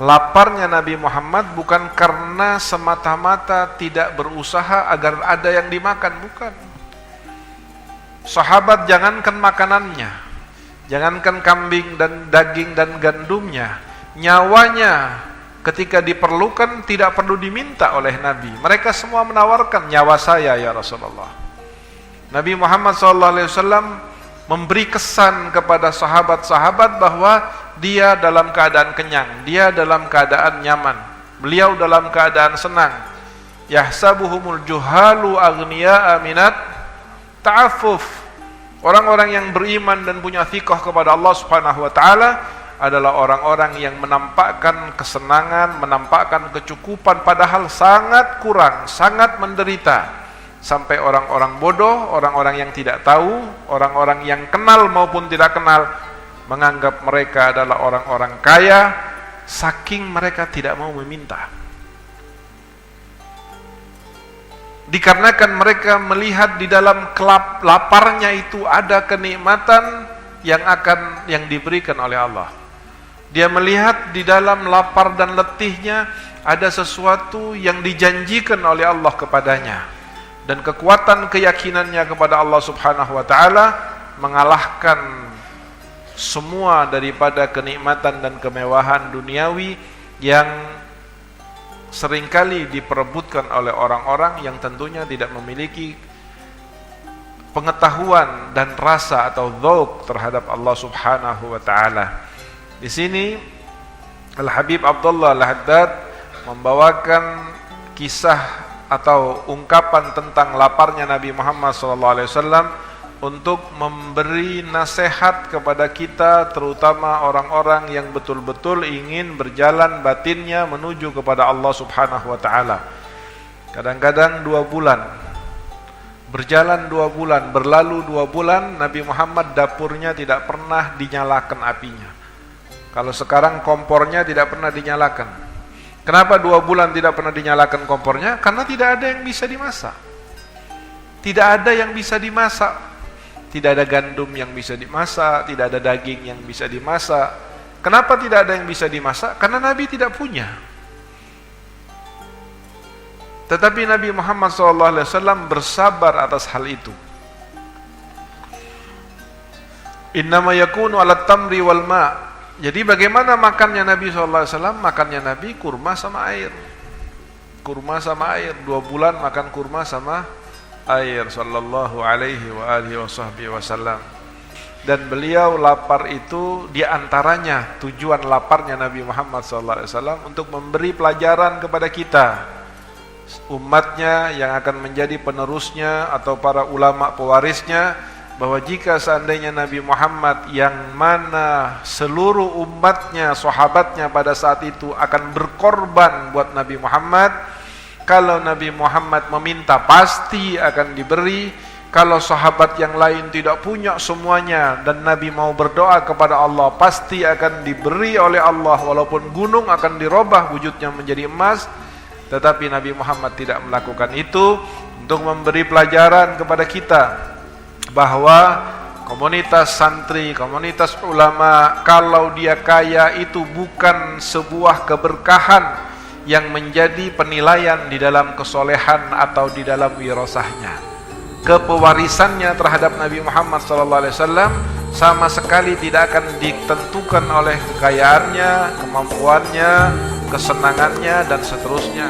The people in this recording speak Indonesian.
Laparnya Nabi Muhammad bukan karena semata-mata tidak berusaha agar ada yang dimakan, bukan. Sahabat jangankan makanannya, jangankan kambing dan daging dan gandumnya, nyawanya ketika diperlukan tidak perlu diminta oleh Nabi. Mereka semua menawarkan, nyawa saya ya Rasulullah. Nabi Muhammad SAW memberi kesan kepada sahabat-sahabat bahwa dia dalam keadaan kenyang, dia dalam keadaan nyaman, beliau dalam keadaan senang. Yahsabuhumul juhalu aghniya'a minat ta'affuf. Orang-orang yang beriman dan punya thiqah kepada Allah Subhanahu wa taala adalah orang-orang yang menampakkan kesenangan, menampakkan kecukupan padahal sangat kurang, sangat menderita. Sampai orang-orang bodoh, orang-orang yang tidak tahu, orang-orang yang kenal maupun tidak kenal menganggap mereka adalah orang-orang kaya, saking mereka tidak mau meminta. Dikarenakan mereka melihat di dalam laparnya itu ada kenikmatan yang diberikan oleh Allah. Dia melihat di dalam lapar dan letihnya ada sesuatu yang dijanjikan oleh Allah kepadanya. Dan kekuatan keyakinannya kepada Allah Subhanahu wa taala mengalahkan semua daripada kenikmatan dan kemewahan duniawi yang seringkali diperebutkan oleh orang-orang yang tentunya tidak memiliki pengetahuan dan rasa atau dzauq terhadap Allah Subhanahu wa taala. Di sini Al-Habib Abdullah Al-Haddad membawakan kisah atau ungkapan tentang laparnya Nabi Muhammad SAW untuk memberi nasihat kepada kita, terutama orang-orang yang betul-betul ingin berjalan batinnya menuju kepada Allah Subhanahu wa taala. Kadang-kadang 2 bulan, berjalan 2 bulan, berlalu 2 bulan, Nabi Muhammad dapurnya tidak pernah dinyalakan apinya. Kalau sekarang kompornya tidak pernah dinyalakan. Kenapa 2 bulan tidak pernah dinyalakan kompornya? Karena tidak ada yang bisa dimasak. Tidak ada yang bisa dimasak. Tidak ada gandum yang bisa dimasak, tidak ada daging yang bisa dimasak. Kenapa tidak ada yang bisa dimasak? Karena Nabi tidak punya. Tetapi Nabi Muhammad SAW bersabar atas hal itu. Innama yakunu ala tamri wal ma'. Jadi bagaimana makannya Nabi SAW? Makannya Nabi kurma sama air. Kurma sama air. 2 bulan makan kurma sama air. Sallallahu alaihi wa alihi wasallam. Dan beliau lapar itu diantaranya tujuan laparnya Nabi Muhammad SAW untuk memberi pelajaran kepada kita, umatnya yang akan menjadi penerusnya atau para ulama pewarisnya, bahwa jika seandainya Nabi Muhammad yang mana seluruh umatnya, sahabatnya pada saat itu akan berkorban buat Nabi Muhammad, kalau Nabi Muhammad meminta pasti akan diberi. Kalau sahabat yang lain tidak punya semuanya dan Nabi mau berdoa kepada Allah, pasti akan diberi oleh Allah, walaupun gunung akan dirubah wujudnya menjadi emas. Tetapi Nabi Muhammad tidak melakukan itu untuk memberi pelajaran kepada kita bahwa komunitas santri, komunitas ulama, kalau dia kaya itu bukan sebuah keberkahan yang menjadi penilaian di dalam kesolehan atau di dalam wirasahnya. Kepewarisannya terhadap Nabi Muhammad SAW sama sekali tidak akan ditentukan oleh kekayaannya, kemampuannya, kesenangannya, dan seterusnya.